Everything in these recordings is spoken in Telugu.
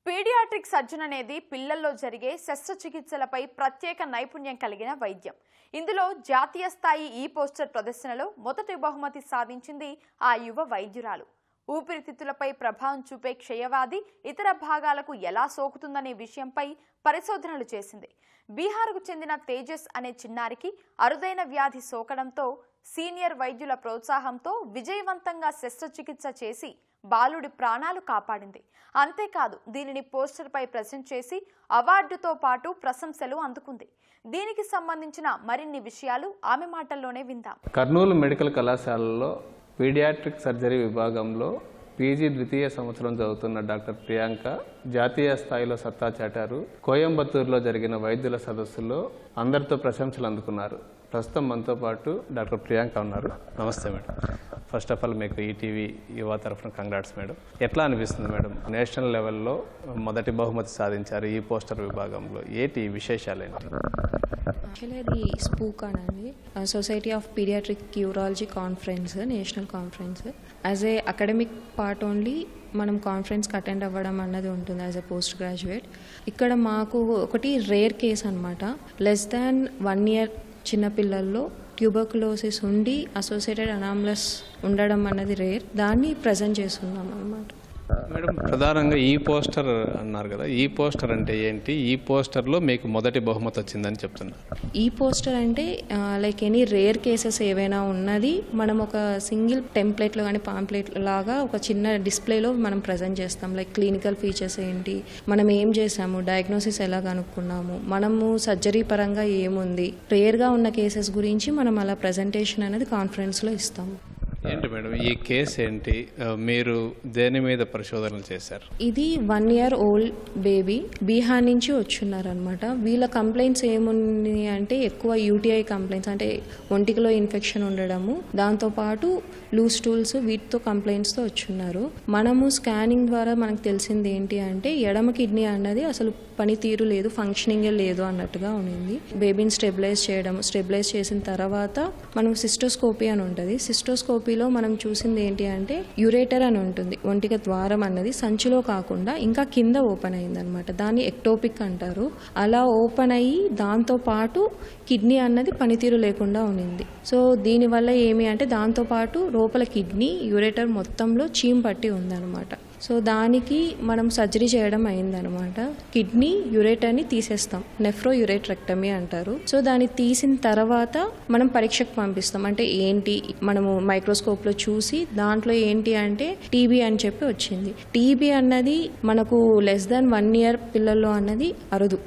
పీడియాట్రిక్ సర్జన్ అనేది పిల్లల్లో జరిగే శస్త్రచికిత్సలపై ప్రత్యేక నైపుణ్యం కలిగిన వైద్యం. ఇందులో జాతీయ స్థాయి ఈ పోస్టర్ ప్రదర్శనలో మొదటి బహుమతి సాధించింది ఆ యువ వైద్యురాలు. ఊపిరితిత్తులపై ప్రభావం చూపే క్షయవ్యాధి ఇతర భాగాలకు ఎలా సోకుతుందనే విషయంపై పరిశోధనలు చేసింది. బీహార్కు చెందిన తేజస్ అనే చిన్నారికి అరుదైన వ్యాధి సోకడంతో సీనియర్ వైద్యుల ప్రోత్సాహంతో విజయవంతంగా శస్త్రచికిత్స చేసి బాలుడి ప్రాణాలు కాపాడింది. అంతేకాదు దీనిని పోస్టర్పై ప్రెజెంట్ చేసి అవార్డుతో పాటు ప్రశంసలు అందుకుంది. దీనికి సంబంధించిన మరిన్ని విషయాలు ఆమె మాటల్లోనే విందాం. కర్నూలు మెడికల్ కళాశాలలో పీడియాట్రిక్ సర్జరీ విభాగంలో పీజీ ద్వితీయ సంవత్సరం చదువుతున్న డాక్టర్ ప్రియాంక జాతీయ స్థాయిలో సత్తా చాటారు. కోయంబత్తూరులో జరిగిన వైద్యుల సదస్సులో అందరితో ప్రశంసలు అందుకున్నారు. ప్రస్తుతం మనతో పాటు డాక్టర్ ప్రియాంక ఉన్నారు. నమస్తే మేడం. ఫస్ట్ ఆఫ్ ఆల్ మీకు ఈటీవీ యువ తరఫున కంగ్రాట్స్ మేడం. ఎట్లా అనిపిస్తుంది మేడం? నేషనల్ లెవెల్లో మొదటి బహుమతి సాధించారు ఈ పోస్టర్ విభాగంలో. ఏంటి విశేషాలు ఏంటి? యాక్చువల్లీ అది స్పూకాన్ అండి, society of pediatric urology conference, national conference. As a academic part only మనం కాన్ఫరెన్స్కి అటెండ్ అవ్వడం అన్నది ఉంటుంది యాజ్ ఎ పోస్ట్ గ్రాడ్యుయేట్. ఇక్కడ మాకు ఒకటి రేర్ కేస్ అనమాట. లెస్ దాన్ 1 year చిన్నపిల్లల్లో ట్యూబర్కులోసిస్ ఉండి అసోసియేటెడ్ అనామలస్ ఉండడం అన్నది రేర్. దాన్ని ప్రజెంట్ చేస్తున్నాం అనమాట. మేడం, ప్రధానంగా ఈ పోస్టర్ అన్నారు కదా, ఈ పోస్టర్ అంటే ఏంటి? ఈ పోస్టర్లో మీకు మొదటి బహుమతి వచ్చిందని చెప్తున్నారు. ఈ పోస్టర్ అంటే లైక్ ఎనీ రేర్ కేసెస్ ఏవైనా ఉన్నది మనం ఒక సింగిల్ టెంప్లెట్లో కానీ పాంప్లెట్ లాగా ఒక చిన్న డిస్ప్లేలో మనం ప్రజెంట్ చేస్తాం. లైక్ క్లినికల్ ఫీచర్స్ ఏంటి, మనం ఏం చేసాము, డయాగ్నోసిస్ ఎలా కనుక్కున్నాము, మనము సర్జరీ పరంగా ఏముంది, రేర్గా ఉన్న కేసెస్ గురించి మనం అలా ప్రజెంటేషన్ అనేది కాన్ఫరెన్స్లో ఇస్తాము. ఏంటి మేడం ఈ కేసు ఏంటి? మీరు దేని మీద పరిశోధనలు చేశారు? ఇది 1 year old బేబీ బీహార్ నుంచి వచ్చున్నారనమాట. వీళ్ళ కంప్లైంట్స్ ఏమున్నాయి అంటే ఎక్కువ యూటీఐ కంప్లైంట్స్, అంటే ఒంటికిలో ఇన్ఫెక్షన్ ఉండడము, దాంతోపాటు లూజ్ టూల్స్, వీటితో కంప్లైంట్స్తో వచ్చున్నారు. మనము స్కానింగ్ ద్వారా మనకు తెలిసింది ఏంటి అంటే ఎడమ కిడ్నీ అన్నది అసలు పనితీరు లేదు, ఫంక్షనింగే లేదు అన్నట్టుగా ఉంది. బేబీని స్టెబిలైజ్ చేసిన తర్వాత మనం సిస్టోస్కోపీ అని ఉంటుంది. సిస్టోస్కోపీలో మనం చూసింది ఏంటి అంటే యురేటర్ అని ఉంటుంది. ఒంటిక ద్వారం అన్నది సంచిలో కాకుండా ఇంకా కింద ఓపెన్ అయింది అనమాట. దాన్ని ఎక్టోపిక్ అంటారు. అలా ఓపెన్ అయ్యి దాంతో పాటు కిడ్నీ అన్నది పనితీరు లేకుండా ఉన్నింది. సో దీనివల్ల ఏమి అంటే దాంతోపాటు లోపల కిడ్నీ యురేటర్ మొత్తంలో చీమ్ పట్టి ఉందన్నమాట. సో దానికి మనం సర్జరీ చేయడం అయిందనమాట. కిడ్నీ యురేటర్ని తీసేస్తాం, నెఫ్రో యురేట్రెక్టమీ అంటారు. సో దాన్ని తీసిన తర్వాత మనం పరీక్షకు పంపిస్తాం. అంటే ఏంటి, మనము మైక్రోస్కోప్లో చూసి దాంట్లో ఏంటి అంటే టీబీ అని చెప్పి వచ్చింది. టీబీ అన్నది మనకు లెస్ దాన్ 1 year పిల్లల్లో అన్నది అరుదు.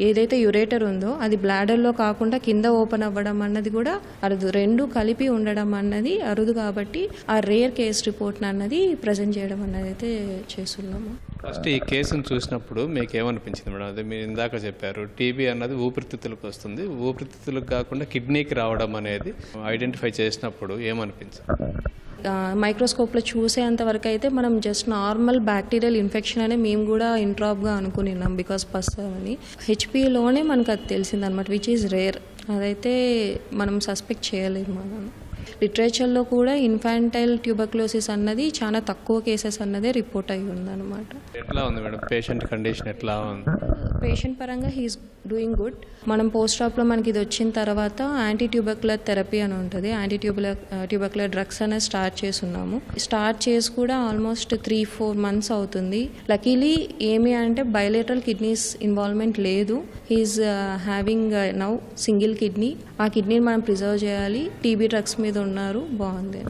ఏదైతే యురేటర్ ఉందో అది బ్లాడర్లో కాకుండా కింద ఓపెన్ అవ్వడం అన్నది కూడా అరుదు. రెండు కలిపి ఉండడం అన్నది అరుదు. కాబట్టి ఆ రేర్ కేస్ రిపోర్ట్ అన్నది ప్రజెంట్ చేయడం అన్నది అయితే చేస్తున్నాము. ఫస్ట్ ఈ కేసును చూసినప్పుడు మీకు ఏమనిపించింది మేడం? అదే మీరు ఇందాక చెప్పారు, టీబీ అన్నది ఊపిరితిత్తులకు వస్తుంది, ఊపిరితిత్తులకు కాకుండా కిడ్నీకి రావడం అనేది ఐడెంటిఫై చేసినప్పుడు ఏమనిపించింది? మైక్రోస్కోప్లో చూసేంత వరకు అయితే మనం జస్ట్ నార్మల్ బ్యాక్టీరియల్ ఇన్ఫెక్షన్ అనే మేము కూడా ఇంట్రాప్గా అనుకున్నాం. బికాస్ పస్ అని హెచ్పిలోనే మనకు అది తెలిసిందనమాట, విచ్ ఈజ్ రేర్. అదైతే మనం సస్పెక్ట్ చేయలేదు. మనం లిటరేచర్లో కూడా ఇన్ఫాంటైల్ ట్యూబర్క్లోసిస్ అన్నది చాలా తక్కువ కేసెస్ అన్నదే రిపోర్ట్ అయ్యి ఉందన్నమాట. ఎట్లా ఉంది మేడం పేషెంట్ కండిషన్? ఎట్లా ఉంది? పేషెంట్ పరంగా హీఈస్ డూయింగ్ గుడ్. మనం పోస్ట్ ఆప్లో మనకి ఇది వచ్చిన తర్వాత యాంటీ ట్యూబర్క్యులర్ థెరపీ అని ఉంటుంది. యాంటీ ట్యూబర్క్యులర్ డ్రగ్స్ అనేది స్టార్ట్ చేసి కూడా ఆల్మోస్ట్ 3-4 months అవుతుంది. లకీలీ ఏమి అంటే బయోలేటరల్ కిడ్నీస్ ఇన్వాల్వ్మెంట్ లేదు. He's having now single kidney. ఆ కిడ్నీని మనం ప్రిజర్వ్ చేయాలి. టీబీ డ్రగ్స్ మీద ఉన్నారు. బాగుంది.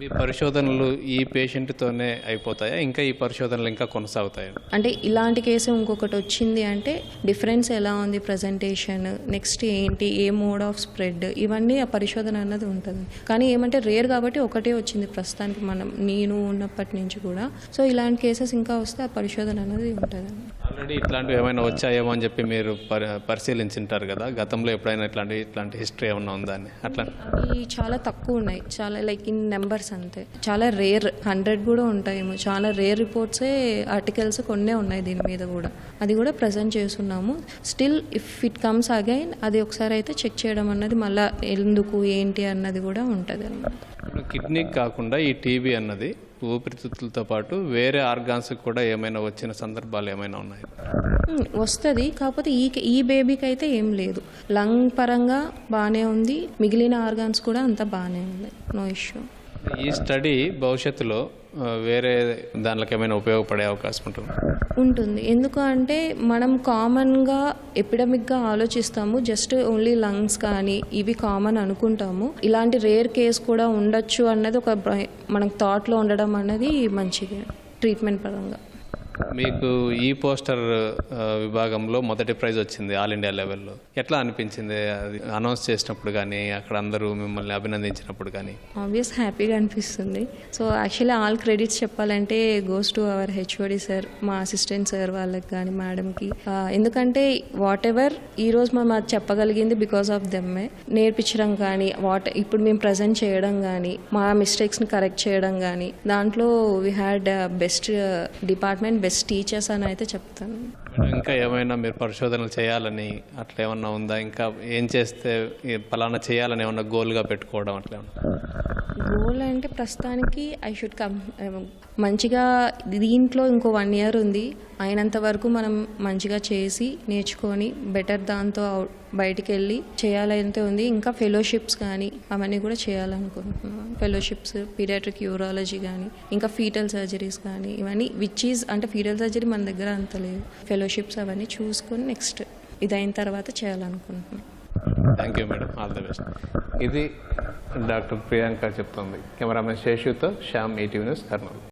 మీ పరిశోధనలు ఈ పేషెంట్తోనే అయిపోతాయా? ఇంకా ఈ పరిశోధనలు ఇంకా కొనసాగుతాయా? అంటే ఇలాంటి కేసు ఇంకొకటి వచ్చింది అంటే డిఫరెన్స్ ఎలా ఉంది, ప్రజెంటేషన్, నెక్స్ట్ ఏంటి, ఏ మోడ్ ఆఫ్ స్ప్రెడ్, ఇవన్నీ ఆ పరిశోధన అన్నది ఉంటుంది. కానీ ఏమంటే రేర్ కాబట్టి ఒకటే వచ్చింది ప్రస్తుతానికి నేను ఉన్నప్పటి నుంచి కూడా. సో ఇలాంటి కేసెస్ ఇంకా వస్తే ఆ పరిశోధన అన్నది ఉంటుంది. ఆల్రెడీ ఇట్లాంటివి ఏమైనా వచ్చాయేమో అని చెప్పి మీరు పరిశీలించుంటారు కదా, గతంలో ఎప్పుడైనా ఇట్లాంటి హిస్టరీ ఏమైనా ఉందా అని? అట్లా అవి చాలా తక్కువ ఉన్నాయి, చాలా లైక్ ఇన్ నెంబర్స్ అంతే. చాలా రేర్, 100 కూడా ఉంటాయేమో. చాలా రేర్ రిపోర్ట్సే, ఆర్టికల్స్ కొన్నే ఉన్నాయి దీని మీద కూడా. అది కూడా ప్రజెంట్ చేస్తున్నాము. Still if it comes again అది ఒకసారి అయితే చెక్ చేయడం అన్నది మళ్ళీ ఎందుకు ఏంటి అన్నది కూడా ఉంటుంది అన్నమాట. కిడ్నీ కాకుండా ఈ టీబీ అన్నది ఊపిరితిత్తులతో పాటు వేరే ఆర్గాన్స్ కూడా ఏమైనా వచ్చిన సందర్భాలు ఏమైనా ఉన్నాయి? వస్తుంది, కాకపోతే ఈ బేబీకి అయితే ఏం లేదు. లంగ్ పరంగా బాగానే ఉంది, మిగిలిన ఆర్గాన్స్ కూడా అంతా బాగానే ఉంది, నో ఇష్యూ. ఈ స్టడీ భవిష్యత్తులో వేరే దానిలోకి ఏమైనా ఉపయోగపడే అవకాశం ఉంటుంది. ఎందుకు అంటే మనం కామన్గా ఎపిడమిక్గా ఆలోచిస్తాము, జస్ట్ ఓన్లీ లంగ్స్ కానీ ఇవి కామన్ అనుకుంటాము. ఇలాంటి రేర్ కేస్ కూడా ఉండొచ్చు అన్నది ఒక మనకు థాట్లో ఉండడం అన్నది మంచిది ట్రీట్మెంట్ పరంగా. మీకు ఈ పోస్టర్ విభాగంలో మొదటి ప్రైజ్ వచ్చింది ఆల్ ఇండియా లెవెల్లో. ఎట్లా అనిపించింది అది అనౌన్స్ చేసినప్పుడు కానీ, అక్కడ అందరూ మిమ్మల్ని అభినందించినప్పుడు కానీ? ఆబ్వియస్ హ్యాపీగా అనిపిస్తుంది. సో యాక్చువల్లీ ఆల్ క్రెడిట్స్ చెప్పాలంటే goes to our HOD sir, మా అసిస్టెంట్ సార్ వాళ్ళకి కానీ మేడంకి. ఎందుకంటే వాట్ ఎవర్ ఈరోజు మనం అది చెప్పగలిగింది బికాస్ ఆఫ్ దెమ్మే. నేర్పించడం కానీ, ఇప్పుడు మేము ప్రజెంట్ చేయడం కానీ, మా మిస్టేక్స్ని కరెక్ట్ చేయడం కానీ, దాంట్లో we had best department, best teachers అని అయితే చెప్తాను. ఇంకా ఏమైనా మీరు పరిశోధనలు చేయాలని అట్లా ఏమన్నా ఉందా? ఇంకా ఏం చేస్తే పలానా చేయాలని ఏమన్నా గోల్గా పెట్టుకోవడం అట్లా గోల్ అంటే ప్రస్తుతానికి ఐ షుడ్ మంచిగా దీంట్లో ఇంకో 1 year ఉంది, అయినంత వరకు మనం మంచిగా చేసి నేర్చుకొని బెటర్ దాంతో బయటికి వెళ్ళి చేయాలంటే ఉంది. ఇంకా ఫెలోషిప్స్ కానీ అవన్నీ కూడా చేయాలనుకుంటున్నాను. ఫెలోషిప్స్, పీడియాట్రిక్ యూరాలజీ కానీ, ఇంకా ఫీటల్ సర్జరీస్ కానీ, ఇవన్నీ విచ్ ఈజ్ అంటే ఫీటల్ సర్జరీ మన దగ్గర అంత లేదు. ఫెలోషిప్స్ అవన్నీ చూసుకొని నెక్స్ట్ ఇదైన తర్వాత చేయాలనుకుంటున్నాను. Thank you madam, all the best. ఇది డాక్టర్ ప్రియాంక చెప్తుంది. కెమెరామెన్ శేషుతో శ్యామ్, ఈటీవీ న్యూస్, కర్నూలు.